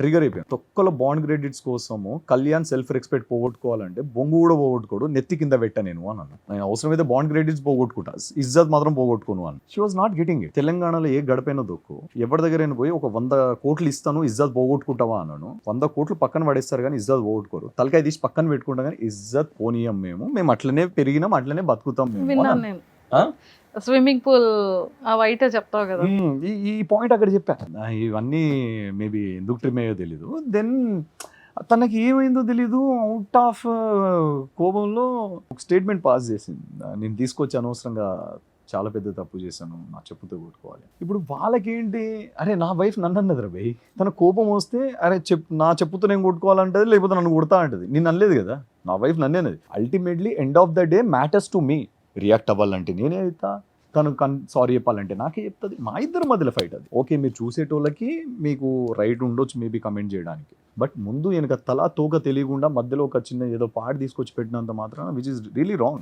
Trigger అయిపోయాను. తొక్కల bond credits కోసము Kalyan self respect పోగొట్టుకోవాలంటే బొంగు కూడా పోగొట్టుకోడు, నెత్తి కింద పెట్టా నేను అని అన్న. నేను అవసరమైతే బాండ్ క్రెడిట్స్ పోగొట్టుకుంటా, ఇజ్జత్ మాత్రం పోగొట్టుకోను అని. She was not getting it. తెలంగాణలో ఏ గడపైన దొక్కు ఎవరి దగ్గర పోయి ఒక 100 కోట్లు ఇస్తాను ఇజ్జత్ పోగొట్టుకుంటావా అన్నాను. 100 కోట్లు పక్కన పడేస్తారు కానీ ఇజ్జత్ పోగొట్టుకోరు. తలకాయ తీసి పక్కన పెట్టుకుంటాం కానీ ఇజ్జత్ పోనీయం. మేము అట్లనే పెరిగినాం, అట్లనే బతుకుతాం మేము. విన్నాను నేను. స్విమ్మింగ్ పూల్ ఆ వైట్ చెప్తావు కదా, ఈ పాయింట్ అక్కడ చెప్పా. ఇవన్నీ మేబీ ఎందుకు ట్రిమ్ అయ్యో తెలీదు. దెన్ తనకి ఏమైందో తెలీదు, అవుట్ ఆఫ్ కోపంలో ఒక స్టేట్మెంట్ పాస్ చేసింది. నేను తీసుకొచ్చి అనవసరంగా చాలా పెద్ద తప్పు చేశాను, నా చెప్పుతో కొట్టుకోవాలి. ఇప్పుడు వాళ్ళకేంటి, అరే నా వైఫ్ నన్ను అన్నదిరా భయ్, తన కోపం వస్తే అరే నా చెప్పుతో నేను కొట్టుకోవాలంటది, లేకపోతే నన్ను కొడతా అంటది. నేను అనలేదు కదా, నా వైఫ్ నన్నే అన్నది. Ultimately end of the day matters to me. React అవ్వాలంటే నేనే అవుతా, తను సారీ చెప్పాలంటే నాకే చెప్తుంది. మా ఇద్దరి మధ్యలో ఫైట్ అది. ఓకే, మీరు చూసేటోళ్ళకి మీకు రైట్ ఉండొచ్చు మేబీ కమెంట్ చేయడానికి, బట్ ముందు వెనక తలా తోక తెలియకుండా మధ్యలో ఒక చిన్న ఏదో పాట తీసుకొచ్చి పెట్టినంత మాత్రాన విచ్ ఇస్ రియలీ రాంగ్.